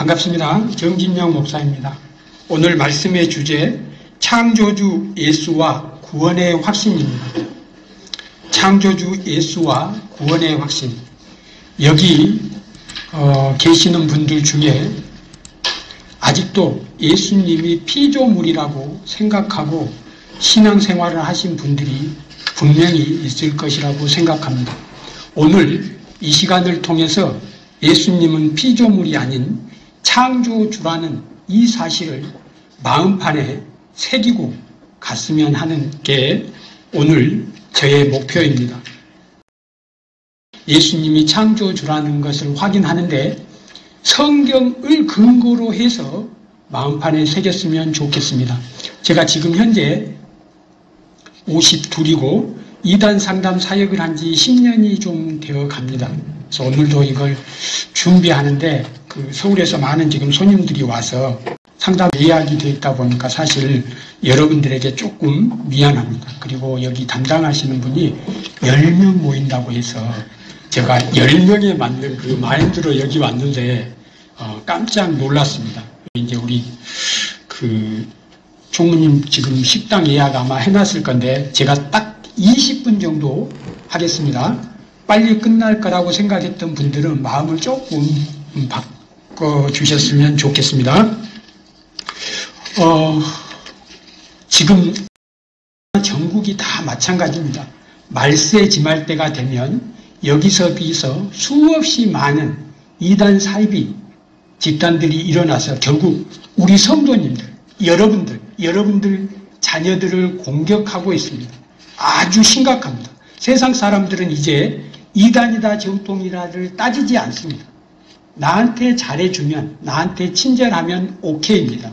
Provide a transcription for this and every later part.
반갑습니다. 정진영 목사입니다. 오늘 말씀의 주제 창조주 예수와 구원의 확신입니다. 창조주 예수와 구원의 확신. 여기 계시는 분들 중에 아직도 예수님이 피조물이라고 생각하고 신앙생활을 하신 분들이 분명히 있을 것이라고 생각합니다. 오늘 이 시간을 통해서 예수님은 피조물이 아닌 창조주라는 이 사실을 마음판에 새기고 갔으면 하는 게 오늘 저의 목표입니다. 예수님이 창조주라는 것을 확인하는데 성경을 근거로 해서 마음판에 새겼으면 좋겠습니다. 제가 지금 현재 52이고 이단 상담 사역을 한 지 10년이 좀 되어 갑니다. 그래서 오늘도 이걸 준비하는데 서울에서 많은 지금 손님들이 와서 상담 예약이 되어 있다 보니까 사실 여러분들에게 조금 미안합니다. 그리고 여기 담당하시는 분이 10명 모인다고 해서 제가 10명에 맞는 그 마인드로 여기 왔는데 깜짝 놀랐습니다. 이제 우리 총무님 지금 식당 예약 아마 해놨을 건데 제가 딱 20분 정도 하겠습니다. 빨리 끝날 거라고 생각했던 분들은 마음을 조금 바꿔주셨으면 좋겠습니다. 지금 전국이 다 마찬가지입니다. 말세 지말 때가 되면 여기서부터 수없이 많은 이단 사이비 집단들이 일어나서 결국 우리 성도님들, 여러분들 자녀들을 공격하고 있습니다. 아주 심각합니다. 세상 사람들은 이제 이단이다 정통이다를 따지지 않습니다. 나한테 잘해주면, 나한테 친절하면 오케이입니다.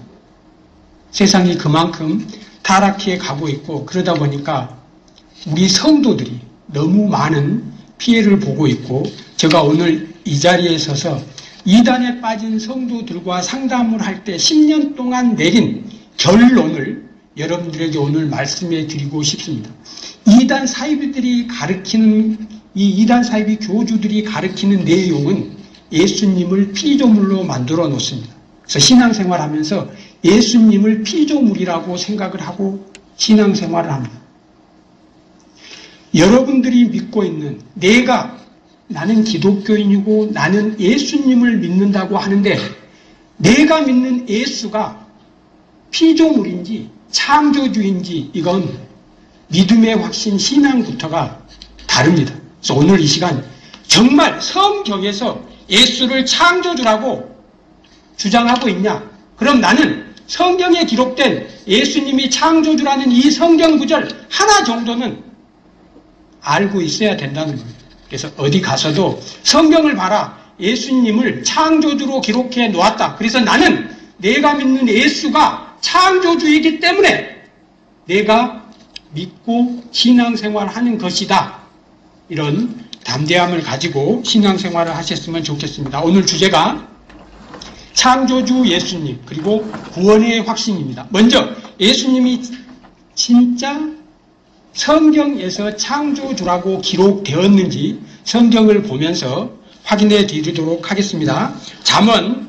세상이 그만큼 타락해 가고 있고 그러다 보니까 우리 성도들이 너무 많은 피해를 보고 있고 제가 오늘 이 자리에 서서 이단에 빠진 성도들과 상담을 할 때 10년 동안 내린 결론을 여러분들에게 오늘 말씀해 드리고 싶습니다. 이단 사이비들이 가르치는 이 이단 사이비 교주들이 가르치는 내용은 예수님을 피조물로 만들어 놓습니다. 그래서 신앙생활 하면서 예수님을 피조물이라고 생각을 하고 신앙생활을 합니다. 여러분들이 믿고 있는 나는 기독교인이고 나는 예수님을 믿는다고 하는데 내가 믿는 예수가 피조물인지 창조주인지 이건 믿음의 확신 신앙부터가 다릅니다. 그래서 오늘 이 시간 정말 성경에서 예수를 창조주라고 주장하고 있냐? 그럼 나는 성경에 기록된 예수님이 창조주라는 이 성경 구절 하나 정도는 알고 있어야 된다는 겁니다. 그래서 어디 가서도 성경을 봐라. 예수님을 창조주로 기록해 놓았다. 그래서 나는 내가 믿는 예수가 창조주이기 때문에 내가 믿고 신앙생활하는 것이다. 이런 담대함을 가지고 신앙생활을 하셨으면 좋겠습니다. 오늘 주제가 창조주 예수님 그리고 구원의 확신입니다. 먼저 예수님이 진짜 성경에서 창조주라고 기록되었는지 성경을 보면서 확인해 드리도록 하겠습니다. 잠언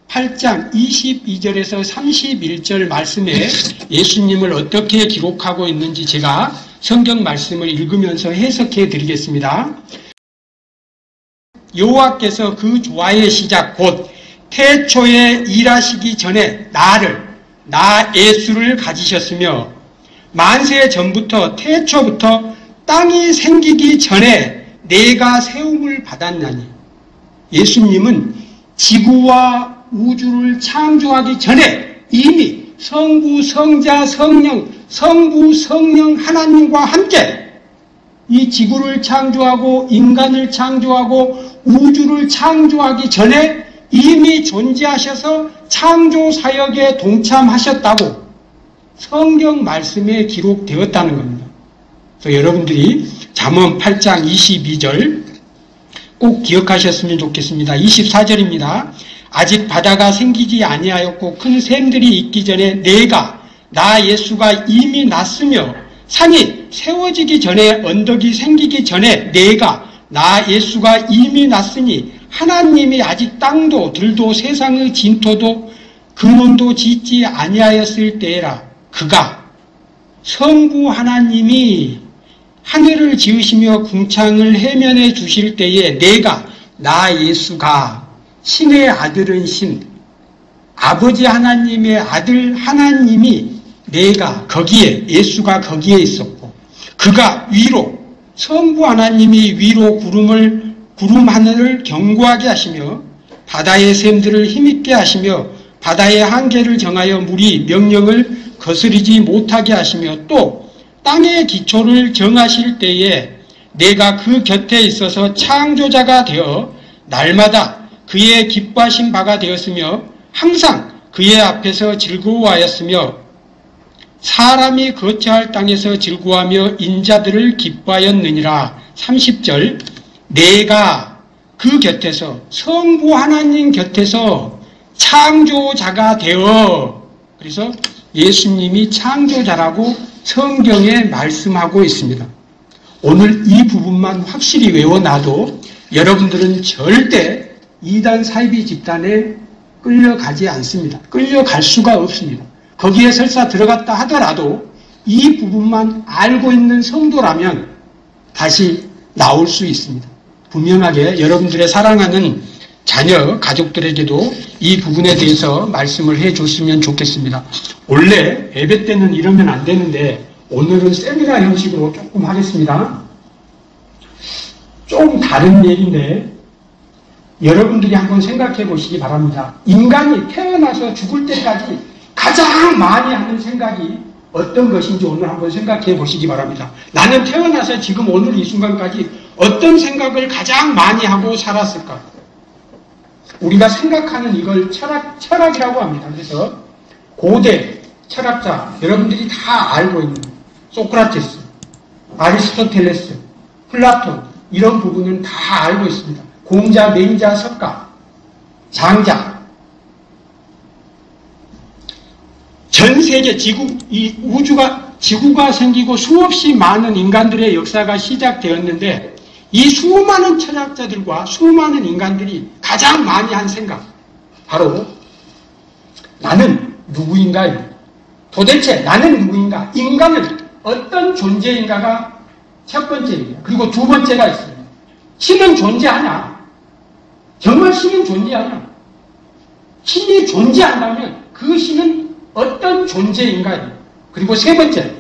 8장 22절에서 31절 말씀에 예수님을 어떻게 기록하고 있는지 제가 성경 말씀을 읽으면서 해석해 드리겠습니다. 여호와께서 그 조화의 시작 곧 태초에 일하시기 전에 나 예수를 가지셨으며 만세 전부터 태초부터 땅이 생기기 전에 내가 세움을 받았나니 예수님은 지구와 우주를 창조하기 전에 이미 성부, 성자, 성부, 성령 하나님과 함께 이 지구를 창조하고 인간을 창조하고 우주를 창조하기 전에 이미 존재하셔서 창조 사역에 동참하셨다고 성경 말씀에 기록되었다는 겁니다. 그래서 여러분들이 잠언 8장 22절 꼭 기억하셨으면 좋겠습니다. 24절입니다. 아직 바다가 생기지 아니하였고 큰 샘들이 있기 전에 나 예수가 이미 났으며 산이 세워지기 전에 언덕이 생기기 전에 나 예수가 이미 났으니 하나님이 아직 땅도 들도 세상의 진토도 근원도 짓지 아니하였을 때에라. 그가 성부 하나님이 하늘을 지으시며 궁창을 해면해 주실 때에 내가 나 예수가 신의 아들은 신 아버지 하나님의 아들 하나님이 내가 거기에 예수가 거기에 있었고 그가 위로 성부 하나님이 위로 구름 하늘을 견고하게 하시며 바다의 샘들을 힘있게 하시며 바다의 한계를 정하여 물이 명령을 거스르지 못하게 하시며 또 땅의 기초를 정하실 때에 내가 그 곁에 있어서 창조자가 되어 날마다 그의 기뻐하신 바가 되었으며 항상 그의 앞에서 즐거워하였으며 사람이 거처할 땅에서 즐거워하며 인자들을 기뻐하였느니라. 30절 내가 그 곁에서 성부 하나님 곁에서 창조자가 되어 그래서 예수님이 창조자라고 성경에 말씀하고 있습니다. 오늘 이 부분만 확실히 외워놔도 여러분들은 절대 이단 사이비 집단에 끌려가지 않습니다. 끌려갈 수가 없습니다. 거기에 설사 들어갔다 하더라도 이 부분만 알고 있는 성도라면 다시 나올 수 있습니다. 분명하게 여러분들의 사랑하는 자녀, 가족들에게도 이 부분에 대해서 말씀을 해줬으면 좋겠습니다. 원래 예배 때는 이러면 안 되는데 오늘은 세미나 형식으로 조금 하겠습니다. 좀 다른 얘기인데 여러분들이 한번 생각해 보시기 바랍니다. 인간이 태어나서 죽을 때까지 가장 많이 하는 생각이 어떤 것인지 오늘 한번 생각해 보시기 바랍니다. 나는 태어나서 지금 오늘 이 순간까지 어떤 생각을 가장 많이 하고 살았을까? 우리가 생각하는 이걸 철학이라고 합니다. 그래서 고대 철학자, 여러분들이 다 알고 있는 소크라테스, 아리스토텔레스, 플라톤 이런 부분은 다 알고 있습니다. 공자, 맹자, 석가, 장자 전 세계 지구가 생기고 수없이 많은 인간들의 역사가 시작되었는데 이 수많은 철학자들과 수많은 인간들이 가장 많이 한 생각 바로 나는 누구인가입니다. 도대체 나는 누구인가? 인간은 어떤 존재인가가 첫 번째입니다. 그리고 두 번째가 있습니다. 신은 존재하냐? 정말 신은 존재하냐? 신이 존재한다면 그 신은 어떤 존재인가요? 그리고 세 번째,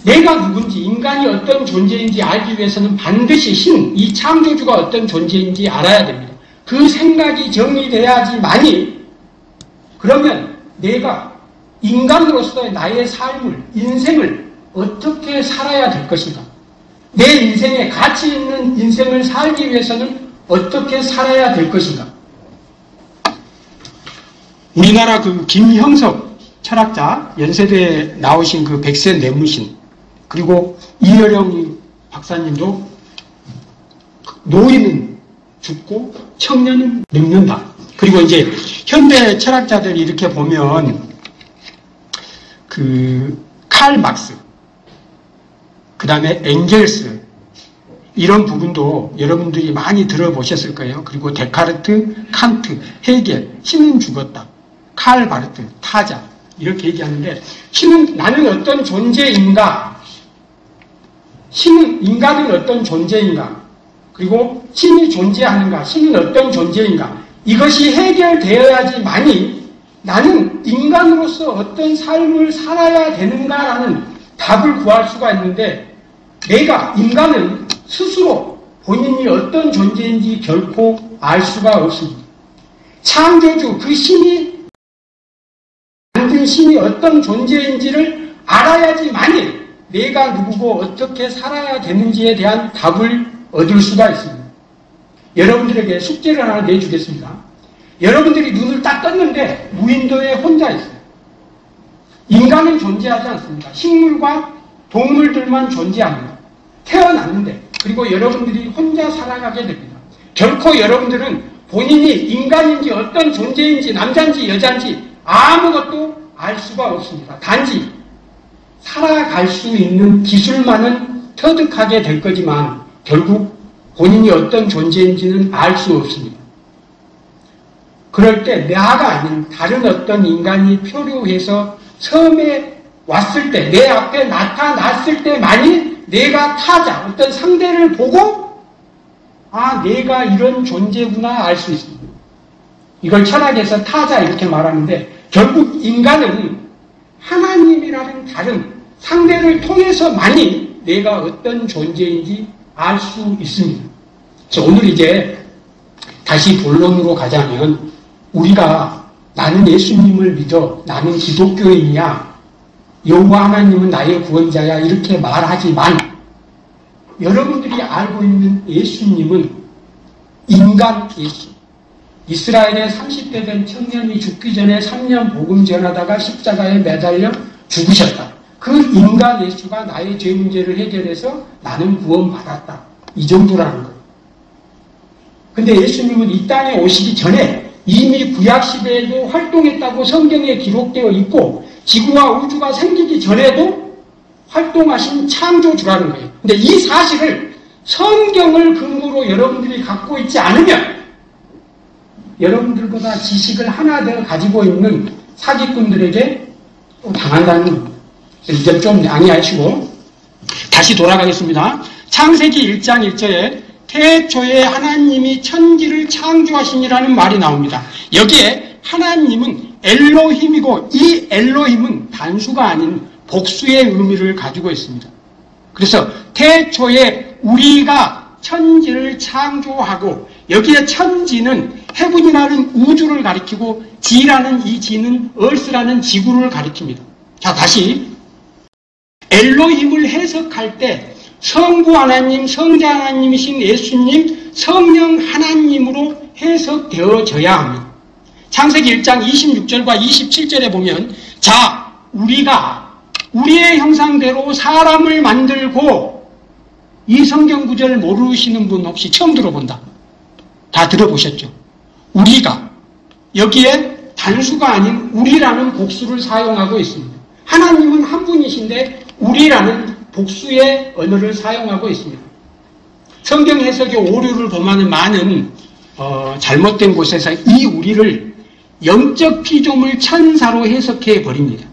내가 누군지, 인간이 어떤 존재인지 알기 위해서는 반드시 신, 이 창조주가 어떤 존재인지 알아야 됩니다. 그 생각이 정리돼야지만이 그러면 내가 인간으로서의 나의 삶을, 인생을 어떻게 살아야 될 것인가? 내 인생에 가치 있는 인생을 살기 위해서는 어떻게 살아야 될 것인가? 우리나라 그 김형석 철학자, 연세대에 나오신 그 백세 내무신, 그리고 이여령 박사님도 노인은 죽고 청년은 늙는다. 그리고 이제 현대 철학자들이 이렇게 보면 그 칼 막스, 그 다음에 엥겔스 이런 부분도 여러분들이 많이 들어보셨을 거예요. 그리고 데카르트, 칸트, 헤겔, 신은 죽었다. 칼 바르트, 타자 이렇게 얘기하는데 신은 나는 어떤 존재인가? 신은 인간은 어떤 존재인가? 그리고 신이 존재하는가? 신은 어떤 존재인가? 이것이 해결되어야지만이 나는 인간으로서 어떤 삶을 살아야 되는가라는 답을 구할 수가 있는데 내가 인간은 스스로 본인이 어떤 존재인지 결코 알 수가 없습니다. 창조주 그 신이 만든 신이 어떤 존재인지를 알아야지만이 내가 누구고 어떻게 살아야 되는지에 대한 답을 얻을 수가 있습니다. 여러분들에게 숙제를 하나 내주겠습니다. 여러분들이 눈을 딱 떴는데 무인도에 혼자 있어요. 인간은 존재하지 않습니다. 식물과 동물들만 존재합니다. 태어났는데 그리고 여러분들이 혼자 살아가게 됩니다. 결코 여러분들은 본인이 인간인지 어떤 존재인지 남자인지 여자인지 아무것도 알 수가 없습니다. 단지 살아갈 수 있는 기술만은 터득하게 될 거지만 결국 본인이 어떤 존재인지는 알 수 없습니다. 그럴 때 나가 아닌 다른 어떤 인간이 표류해서 섬에 왔을 때, 내 앞에 나타났을 때만이 내가 타자, 어떤 상대를 보고 아, 내가 이런 존재구나 알 수 있습니다. 이걸 철학에서 타자 이렇게 말하는데 결국 인간은 하나님이라는 다른 상대를 통해서만이 내가 어떤 존재인지 알 수 있습니다. 그래서 오늘 이제 다시 본론으로 가자면 우리가 나는 예수님을 믿어, 나는 기독교인이야, 여호와 하나님은 나의 구원자야 이렇게 말하지만 여러분들이 알고 있는 예수님은 인간 예수, 이스라엘의 30대 된 청년이 죽기 전에 3년 복음 전하다가 십자가에 매달려 죽으셨다. 그 인간 예수가 나의 죄 문제를 해결해서 나는 구원받았다. 이 정도라는 거예요. 근데 예수님은 이 땅에 오시기 전에 이미 구약시대에도 활동했다고 성경에 기록되어 있고 지구와 우주가 생기기 전에도 활동하신 창조주라는 거예요. 근데 이 사실을 성경을 근거로 여러분들이 갖고 있지 않으면 여러분들보다 지식을 하나 더 가지고 있는 사기꾼들에게 또 당한다는 겁니다. 이 점 좀 양해하시고 다시 돌아가겠습니다. 창세기 1장 1절에 태초에 하나님이 천지를 창조하시니라는 말이 나옵니다. 여기에 하나님은 엘로힘이고 이 엘로힘은 단수가 아닌 복수의 의미를 가지고 있습니다. 그래서 태초에 우리가 천지를 창조하고 여기에 천지는 헤븐이라는 우주를 가리키고 지라는 이 지는 얼스라는 지구를 가리킵니다. 자, 다시 엘로힘을 해석할 때 성부 하나님, 성자 하나님이신 예수님, 성령 하나님으로 해석되어져야 합니다. 창세기 1장 26절과 27절에 보면 자, 우리가 우리의 형상대로 사람을 만들고 이 성경 구절을 모르시는 분 없이 처음 들어본다. 다 들어보셨죠? 우리가 여기에 단수가 아닌 우리라는 복수를 사용하고 있습니다. 하나님은 한 분이신데 우리라는 복수의 언어를 사용하고 있습니다. 성경 해석의 오류를 범하는 많은 잘못된 곳에서 이 우리를 영적 피조물 천사로 해석해 버립니다.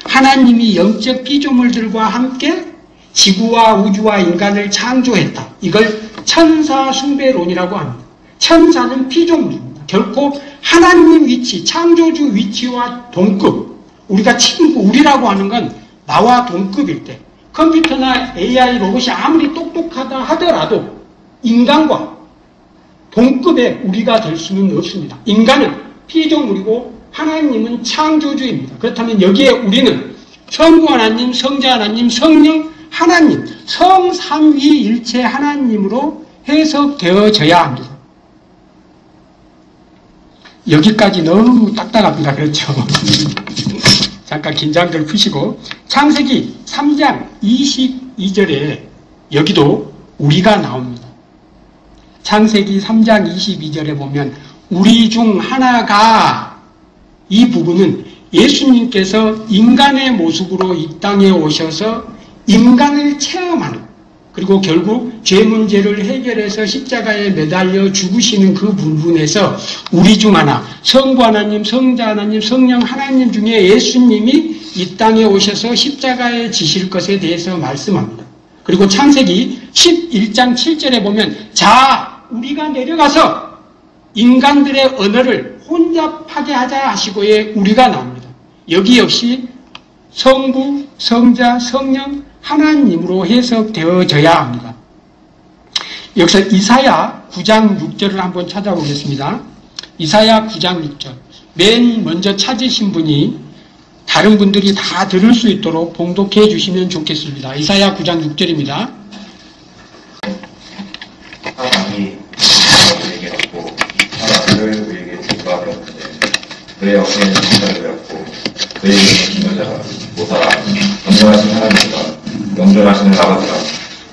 하나님이 영적 피조물들과 함께 지구와 우주와 인간을 창조했다. 이걸 천사 숭배론이라고 합니다. 천사는 피조물입니다. 결코 하나님 위치, 창조주 위치와 동급, 우리가 친구, 우리라고 하는 건 나와 동급일 때 컴퓨터나 AI 로봇이 아무리 똑똑하다 하더라도 인간과 동급의 우리가 될 수는 없습니다. 인간은 피조물이고 하나님은 창조주입니다. 그렇다면 여기에 우리는 성부 하나님, 성자 하나님, 성령 하나님, 성삼위일체 하나님으로 해석되어져야 합니다. 여기까지 너무 딱딱합니다. 그렇죠? 잠깐 긴장들 푸시고 창세기 3장 22절에 여기도 우리가 나옵니다. 창세기 3장 22절에 보면 우리 중 하나가, 이 부분은 예수님께서 인간의 모습으로 이 땅에 오셔서 인간을 체험하는, 그리고 결국 죄 문제를 해결해서 십자가에 매달려 죽으시는 그 부분에서 우리 중 하나, 성부 하나님, 성자 하나님, 성령 하나님 중에 예수님이 이 땅에 오셔서 십자가에 지실 것에 대해서 말씀합니다. 그리고 창세기 11장 7절에 보면 자, 우리가 내려가서 인간들의 언어를 혼잡하게 하자 하시고의 우리가 나옵니다. 여기 역시 성부, 성자, 성령 하나님으로 해석되어져야 합니다. 여기서 이사야 9장 6절을 한번 찾아보겠습니다. 이사야 9장 6절. 맨 먼저 찾으신 분이 다른 분들이 다 들을 수 있도록 봉독해 주시면 좋겠습니다. 이사야 9장 6절입니다. 사람이 그에게 얻고 사람을 그에게 주가하였는데 그의 어깨에는 진짜를 배웠고 그에게는 인도자가 모사라 영존하신 하나님이다 영존하시는 아버지라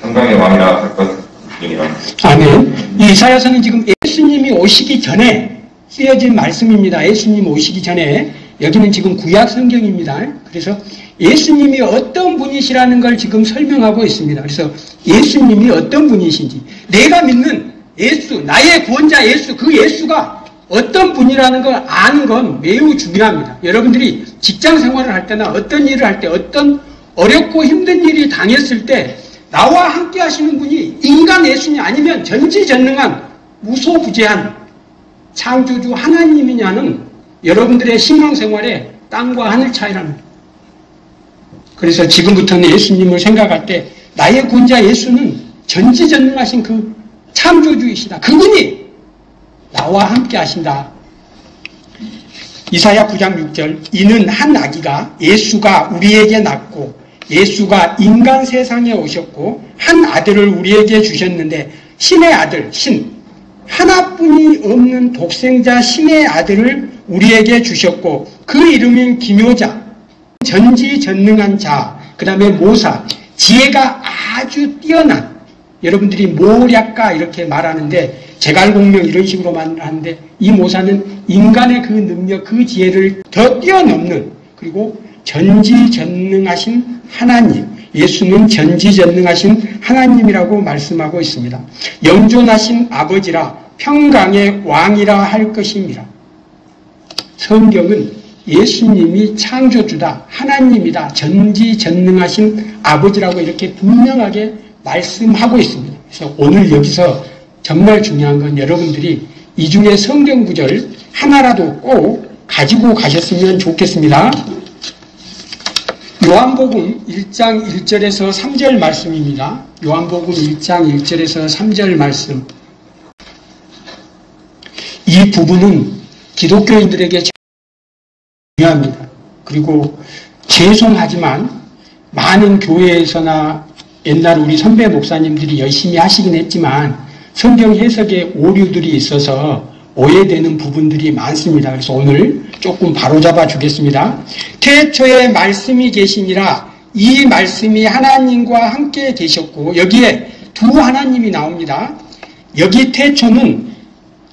평강의 왕이라 할 것이니라. 아멘. 이 이사야서는 지금 예수님이 오시기 전에 쓰여진 말씀입니다. 예수님 오시기 전에, 여기는 지금 구약 성경입니다. 그래서 예수님이 어떤 분이시라는 걸 지금 설명하고 있습니다. 그래서 예수님이 어떤 분이신지, 내가 믿는 예수, 나의 구원자 예수, 그 예수가 어떤 분이라는 걸 아는 건 매우 중요합니다. 여러분들이 직장 생활을 할 때나 어떤 일을 할 때, 어떤 어렵고 힘든 일이 당했을 때 나와 함께 하시는 분이 인간 예수냐 아니면 전지전능한 무소부재한 창조주 하나님이냐는 여러분들의 신앙생활에 땅과 하늘 차이랍니다. 그래서 지금부터는 예수님을 생각할 때 나의 구원자 예수는 전지전능하신 그 창조주이시다. 그분이 나와 함께 하신다. 이사야 9장 6절, 이는 한 아기가 예수가 우리에게 낳고 예수가 인간 세상에 오셨고 한 아들을 우리에게 주셨는데, 신의 아들, 신, 하나뿐이 없는 독생자 신의 아들을 우리에게 주셨고 그 이름인 기묘자, 전지전능한 자, 그 다음에 모사, 지혜가 아주 뛰어난, 여러분들이 모략가 이렇게 말하는데 제갈공명 이런 식으로 말하는데, 이 모사는 인간의 그 능력, 그 지혜를 더 뛰어넘는, 그리고 전지전능하신 하나님, 예수는 전지전능하신 하나님이라고 말씀하고 있습니다. 영존하신 아버지라 평강의 왕이라 할 것입니다. 성경은 예수님이 창조주다, 하나님이다, 전지전능하신 아버지라고 이렇게 분명하게 말씀하고 있습니다. 그래서 오늘 여기서 정말 중요한 건 여러분들이 이 중에 성경 구절 하나라도 꼭 가지고 가셨으면 좋겠습니다. 요한복음 1장 1절에서 3절 말씀입니다. 요한복음 1장 1절에서 3절 말씀. 이 부분은 기독교인들에게 중요합니다. 그리고 죄송하지만 많은 교회에서나 옛날 우리 선배 목사님들이 열심히 하시긴 했지만 성경 해석에 오류들이 있어서 오해되는 부분들이 많습니다. 그래서 오늘 조금 바로잡아 주겠습니다. 태초에 말씀이 계시니라, 이 말씀이 하나님과 함께 계셨고, 여기에 두 하나님이 나옵니다. 여기 태초는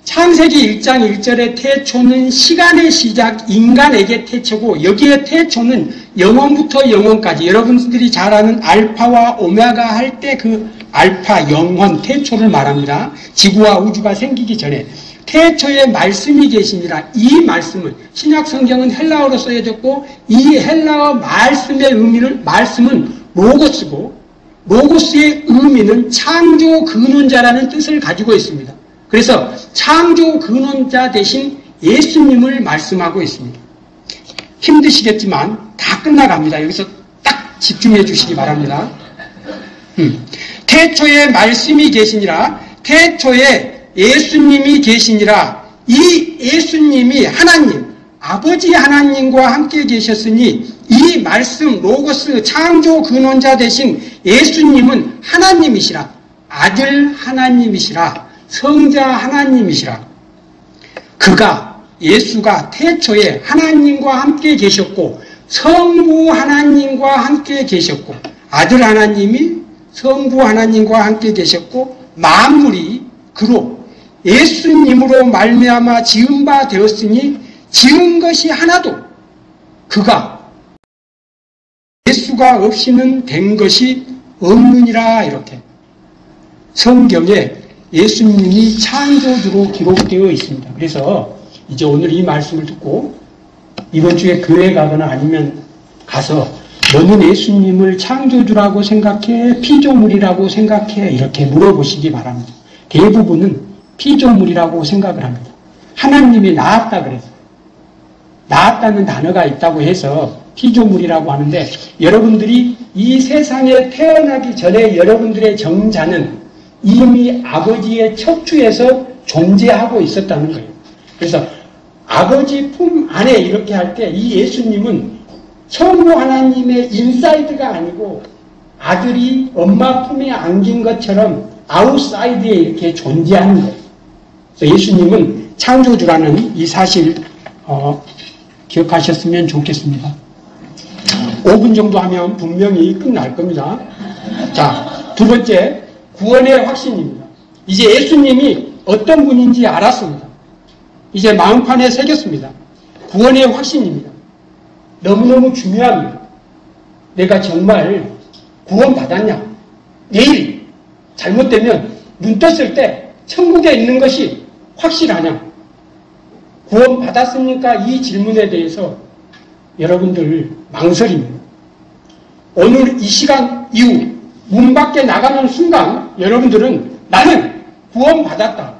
창세기 1장 1절의 태초는 시간의 시작, 인간에게 태초고, 여기에 태초는 영원부터 영원까지, 여러분들이 잘 아는 알파와 오메가 할 때 그 알파, 영원, 태초를 말합니다. 지구와 우주가 생기기 전에 태초에 말씀이 계시니라. 이 말씀은, 신약 성경은 헬라어로 써여졌고, 이 헬라어 말씀의 의미는, 말씀은 로고스고, 로고스의 의미는 창조 근원자라는 뜻을 가지고 있습니다. 그래서 창조 근원자 대신 예수님을 말씀하고 있습니다. 힘드시겠지만 다 끝나갑니다. 여기서 딱 집중해 주시기 바랍니다. 태초에 말씀이 계시니라, 태초에 예수님이 계시니라. 이 예수님이 하나님, 아버지 하나님과 함께 계셨으니 이 말씀, 로고스, 창조 근원자 대신 예수님은 하나님이시라, 아들 하나님이시라, 성자 하나님이시라. 그가, 예수가 태초에 하나님과 함께 계셨고 성부 하나님과 함께 계셨고, 아들 하나님이 성부 하나님과 함께 계셨고, 만물이 그로 예수님으로 말미암아 지은 바 되었으니 지은 것이 하나도 그가 예수가 없이는 된 것이 없느니라. 이렇게 성경에 예수님이 창조주로 기록되어 있습니다. 그래서 이제 오늘 이 말씀을 듣고 이번 주에 교회 가거나 아니면 가서 너는 예수님을 창조주라고 생각해? 피조물이라고 생각해? 이렇게 물어보시기 바랍니다. 대부분은 피조물이라고 생각을 합니다. 하나님이 낳았다 그래서, 낳았다는 단어가 있다고 해서 피조물이라고 하는데, 여러분들이 이 세상에 태어나기 전에 여러분들의 정자는 이미 아버지의 척추에서 존재하고 있었다는 거예요. 그래서 아버지 품 안에 이렇게 할 때 이 예수님은 성부 하나님의 인사이드가 아니고 아들이 엄마 품에 안긴 것처럼 아웃사이드에 이렇게 존재하는 거예요. 그래서 예수님은 창조주라는 이 사실 기억하셨으면 좋겠습니다. 5분 정도 하면 분명히 끝날 겁니다. 자, 두 번째, 구원의 확신입니다. 이제 예수님이 어떤 분인지 알았습니다. 이제 마음판에 새겼습니다. 구원의 확신입니다. 너무너무 중요합니다. 내가 정말 구원받았냐? 내일 잘못되면 눈 떴을 때 천국에 있는 것이 확실하냐? 구원받았습니까? 이 질문에 대해서 여러분들 망설입니다. 오늘 이 시간 이후 문 밖에 나가는 순간 여러분들은 나는 구원받았다.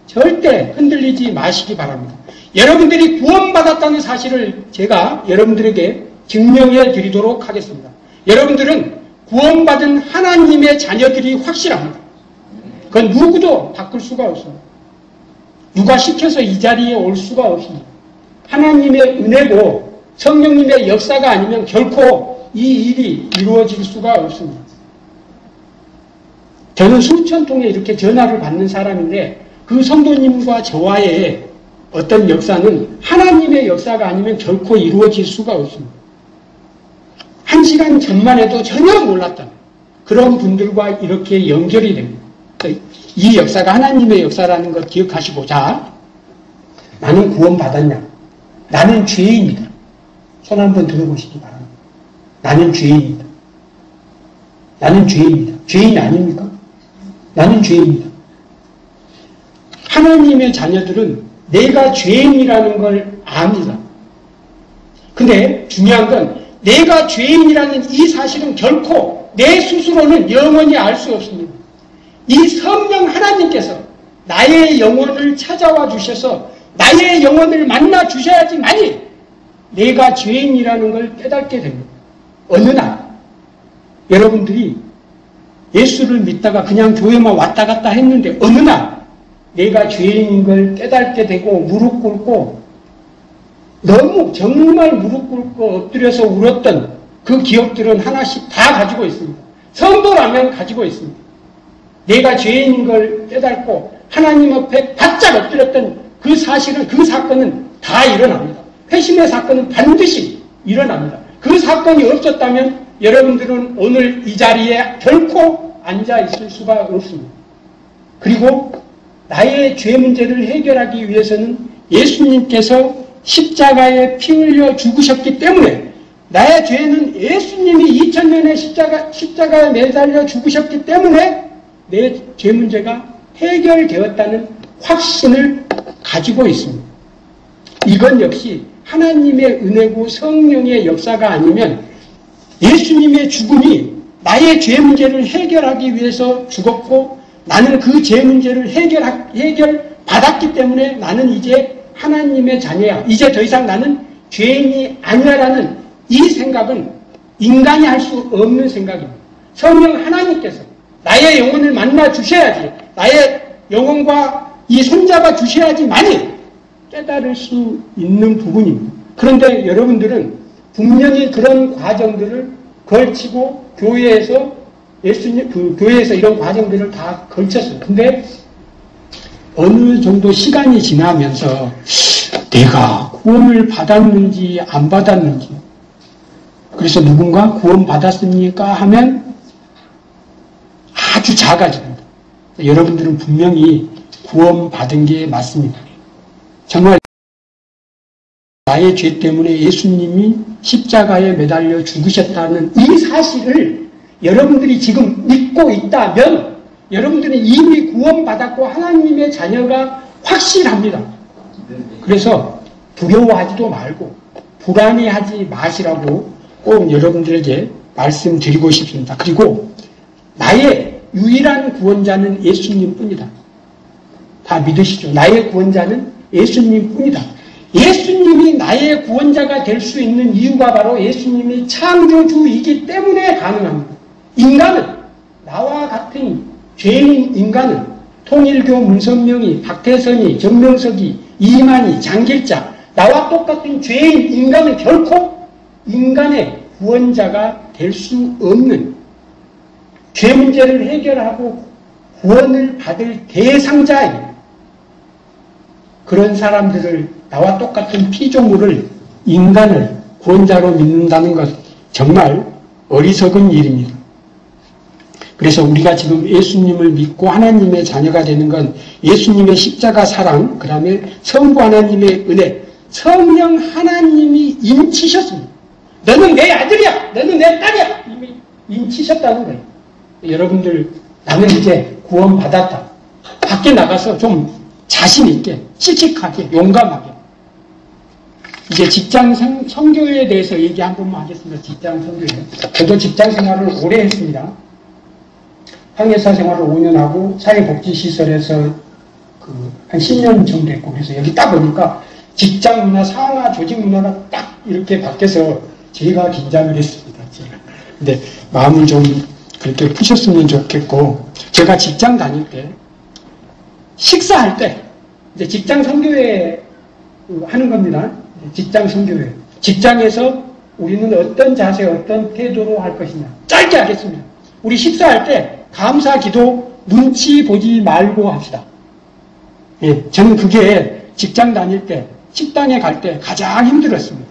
절대 흔들리지 마시기 바랍니다. 여러분들이 구원받았다는 사실을 제가 여러분들에게 증명해 드리도록 하겠습니다. 여러분들은 구원받은 하나님의 자녀들이 확실합니다. 그건 누구도 바꿀 수가 없습니다. 누가 시켜서 이 자리에 올 수가 없습니다. 하나님의 은혜고 성령님의 역사가 아니면 결코 이 일이 이루어질 수가 없습니다. 저는 수천 통에 이렇게 전화를 받는 사람인데 그 성도님과 저와의 어떤 역사는 하나님의 역사가 아니면 결코 이루어질 수가 없습니다. 1시간 전만 해도 전혀 몰랐던 그런 분들과 이렇게 연결이 됩니다. 이 역사가 하나님의 역사라는 것 기억하시고, 자, 나는 구원받았냐? 나는 죄인이다. 손 한번 들어보시기 바랍니다. 나는 죄인이다. 나는 죄인이다. 죄인 아닙니까? 나는 죄인이다. 하나님의 자녀들은 내가 죄인이라는 걸 압니다. 근데 중요한 건 내가 죄인이라는 이 사실은 결코 내 스스로는 영원히 알 수 없습니다. 이 성령 하나님께서 나의 영혼을 찾아와 주셔서 나의 영혼을 만나 주셔야지만이 내가 죄인이라는 걸 깨닫게 됩니다. 어느 날 여러분들이 예수를 믿다가 그냥 교회만 왔다 갔다 했는데 어느 날 내가 죄인인 걸 깨닫게 되고 무릎 꿇고 너무 정말 무릎 꿇고 엎드려서 울었던 그 기억들은 하나씩 다 가지고 있습니다. 성도라면 가지고 있습니다. 내가 죄인인 걸 깨닫고 하나님 앞에 바짝 엎드렸던 그 사실은, 그 사건은 다 일어납니다. 회심의 사건은 반드시 일어납니다. 그 사건이 없었다면 여러분들은 오늘 이 자리에 결코 앉아 있을 수가 없습니다. 그리고 나의 죄 문제를 해결하기 위해서는 예수님께서 십자가에 피 흘려 죽으셨기 때문에 나의 죄는 예수님이 2000년의 십자가에 매달려 죽으셨기 때문에 내 죄 문제가 해결되었다는 확신을 가지고 있습니다. 이건 역시 하나님의 은혜고 성령의 역사가 아니면 예수님의 죽음이 나의 죄 문제를 해결하기 위해서 죽었고 나는 그 죄 문제를 해결받았기 때문에 나는 이제 하나님의 자녀야. 이제 더 이상 나는 죄인이 아니야라는 이 생각은 인간이 할 수 없는 생각입니다. 성령 하나님께서 나의 영혼을 만나 주셔야지, 나의 영혼과 이 손잡아 주셔야지만이 깨달을 수 있는 부분입니다. 그런데 여러분들은 분명히 그런 과정들을 걸치고 교회에서 교회에서 이런 과정들을 다 걸쳤어요. 근데 어느 정도 시간이 지나면서 내가 구원을 받았는지 안 받았는지, 그래서 누군가 구원 받았습니까 하면 아주 작아집니다. 여러분들은 분명히 구원 받은 게 맞습니다. 정말 나의 죄 때문에 예수님이 십자가에 매달려 죽으셨다는 이 사실을 여러분들이 지금 믿고 있다면 여러분들은 이미 구원받았고 하나님의 자녀가 확실합니다. 그래서 두려워하지도 말고 불안해하지 마시라고 꼭 여러분들에게 말씀드리고 싶습니다. 그리고 나의 유일한 구원자는 예수님뿐이다. 다 믿으시죠? 나의 구원자는 예수님뿐이다. 예수님이 나의 구원자가 될 수 있는 이유가 바로 예수님이 창조주이기 때문에 가능합니다. 인간은, 나와 같은 죄인 인간은 통일교 문선명이, 박태선이, 정명석이, 이만희, 장길자, 나와 똑같은 죄인 인간은 결코 인간의 구원자가 될 수 없는, 죄 문제를 해결하고 구원을 받을 대상자입니다. 그런 사람들을, 나와 똑같은 피조물을, 인간을 구원자로 믿는다는 것 정말 어리석은 일입니다. 그래서 우리가 지금 예수님을 믿고 하나님의 자녀가 되는 건 예수님의 십자가 사랑, 그 다음에 성부 하나님의 은혜, 성령 하나님이 인치셨습니다. 너는 내 아들이야! 너는 내 딸이야! 이미 인치셨다는 거예요. 여러분들, 나는 이제 구원받았다. 밖에 나가서 좀 자신있게, 씩씩하게, 용감하게. 이제 직장 선교에 대해서 얘기 한 번만 하겠습니다. 직장 선교에. 저도 직장 생활을 오래 했습니다. 항해사 생활을 5년 하고 사회복지시설에서 한 10년 정도 했고, 그래서 여기 딱 오니까 직장 문화, 상하 조직 문화가 딱 이렇게 바뀌어서 제가 긴장을 했습니다. 제가. 근데 마음을 좀 그렇게 푸셨으면 좋겠고, 제가 직장 다닐 때, 식사할 때, 이제 직장 선교회 하는 겁니다. 직장 선교회. 직장에서 우리는 어떤 자세, 어떤 태도로 할 것이냐. 짧게 하겠습니다. 우리 식사할 때 감사 기도 눈치 보지 말고 합시다. 예, 저는 그게 직장 다닐 때, 식당에 갈 때 가장 힘들었습니다.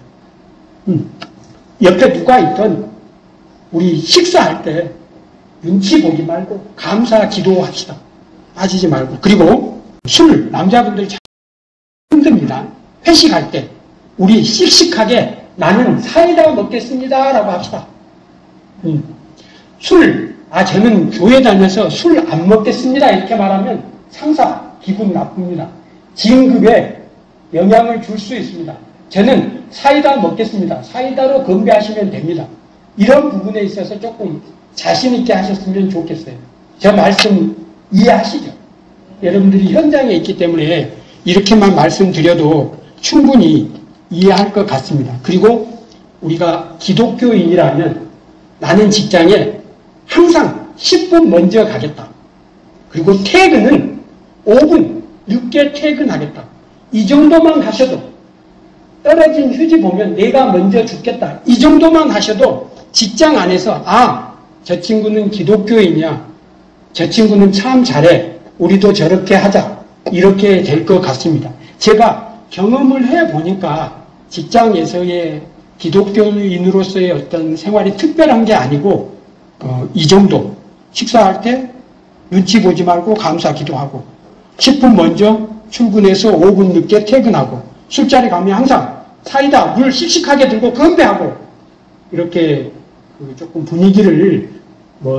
옆에 누가 있던 우리 식사할 때 눈치 보지 말고 감사 기도합시다. 빠지지 말고. 그리고 술, 남자분들 참 힘듭니다. 회식할 때 우리 씩씩하게 나는 사이다 먹겠습니다 라고 합시다. 술, 저는 교회 다녀서 술 안 먹겠습니다 이렇게 말하면 상사 기분 나쁩니다. 진급에 영향을 줄 수 있습니다. 저는 사이다 먹겠습니다. 사이다로 건배하시면 됩니다. 이런 부분에 있어서 조금 자신 있게 하셨으면 좋겠어요. 저 말씀 이해하시죠? 여러분들이 현장에 있기 때문에 이렇게만 말씀드려도 충분히 이해할 것 같습니다. 그리고 우리가 기독교인이라면 나는 직장에 항상 10분 먼저 가겠다. 그리고 퇴근은 5분 늦게 퇴근하겠다. 이 정도만 하셔도 떨어진 휴지 보면 내가 먼저 죽겠다. 이 정도만 하셔도 직장 안에서 저 친구는 기독교인이야. 저 친구는 참 잘해. 우리도 저렇게 하자. 이렇게 될 것 같습니다. 제가 경험을 해보니까 직장에서의 기독교인으로서의 어떤 생활이 특별한 게 아니고 이 정도 식사할 때 눈치 보지 말고 감사 기도하고 10분 먼저 출근해서 5분 늦게 퇴근하고 술자리 가면 항상 사이다, 물 씩씩하게 들고 건배하고 이렇게 조금 분위기를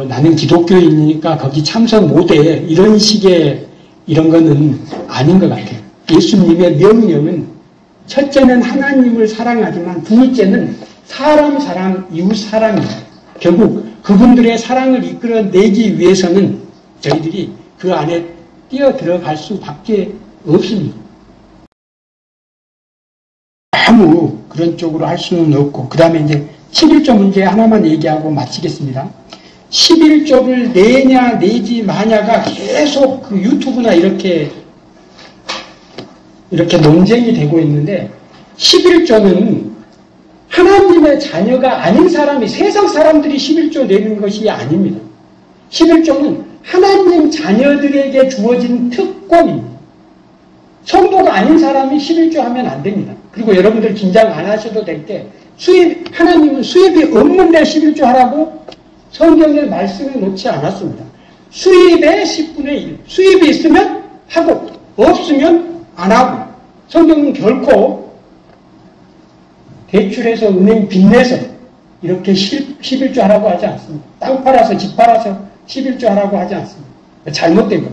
나는 기독교인이니까 거기 참석 못해 이런 식의 이런 거는 아닌 것 같아요. 예수님의 명령은 첫째는 하나님을 사랑하지만 둘째는 사람 사랑, 이웃 사랑입니다. 결국 그분들의 사랑을 이끌어내기 위해서는 저희들이 그 안에 뛰어 들어갈 수밖에 없습니다. 아무 그런 쪽으로 할 수는 없고 그 다음에 이제 11조 문제 하나만 얘기하고 마치겠습니다. 11조를 내냐 내지 마냐가 계속 그 유튜브나 이렇게 논쟁이 되고 있는데 11조는 하나님의 자녀가 아닌 사람이 세상 사람들이 11조 내는 것이 아닙니다. 11조는 하나님 자녀들에게 주어진 특권입니다. 성도가 아닌 사람이 11조 하면 안 됩니다. 그리고 여러분들 긴장 안 하셔도 될 게 하나님은 수입이 없는데 11조 하라고 성경에 말씀을 놓지 않았습니다. 수입의 10분의 1. 수입이 있으면 하고 없으면 안 하고 성경은 결코 대출해서 은행 빚내서 이렇게 11조 하라고 하지 않습니다. 땅 팔아서 집 팔아서 11조 하라고 하지 않습니다. 잘못된 것.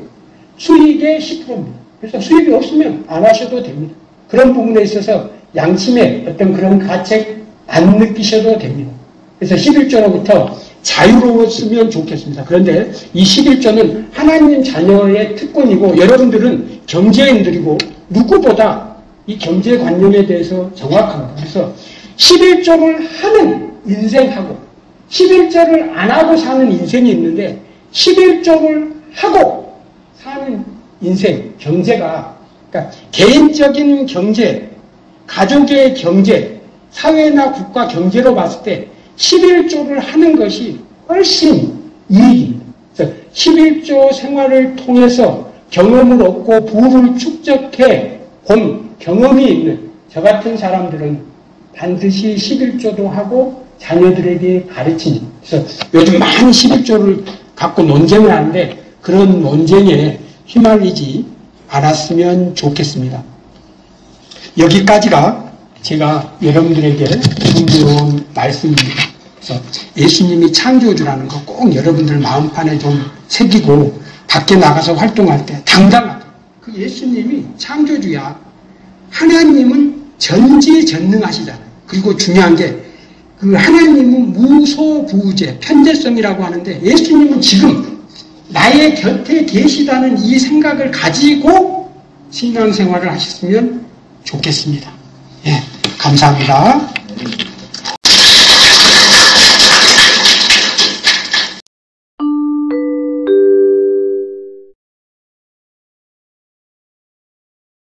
수익의 10%입니다. 그래서 수입이 없으면 안 하셔도 됩니다. 그런 부분에 있어서 양심의 어떤 그런 가책 안 느끼셔도 됩니다. 그래서 11조로부터 자유로웠으면 좋겠습니다. 그런데 이 11조는 하나님 자녀의 특권이고 여러분들은 경제인들이고 누구보다 이 경제관념에 대해서 정확합니다. 그래서 11조를 하는 인생하고 11조를 안 하고 사는 인생이 있는데 11조를 하고 사는 인생, 경제가 그러니까 개인적인 경제, 가족의 경제, 사회나 국가 경제로 봤을 때 11조를 하는 것이 훨씬 이익입니다. 그래서 11조 생활을 통해서 경험을 얻고 부를 축적해 본 경험이 있는 저 같은 사람들은 반드시 11조도 하고 자녀들에게 가르치는 그래서 요즘 많은 11조를 갖고 논쟁을 하는데 그런 논쟁에 휘말리지 않았으면 좋겠습니다. 여기까지가 제가 여러분들에게 준비해온 말씀입니다. 그래서 예수님이 창조주라는 거 꼭 여러분들 마음판에 좀 새기고 밖에 나가서 활동할 때 당당하게 그 예수님이 창조주야. 하나님은 전지전능하시잖아요. 그리고 중요한 게 그 하나님은 무소부재, 편재성이라고 하는데 예수님은 지금 나의 곁에 계시다는 이 생각을 가지고 신앙생활을 하셨으면 좋겠습니다. 예, 감사합니다.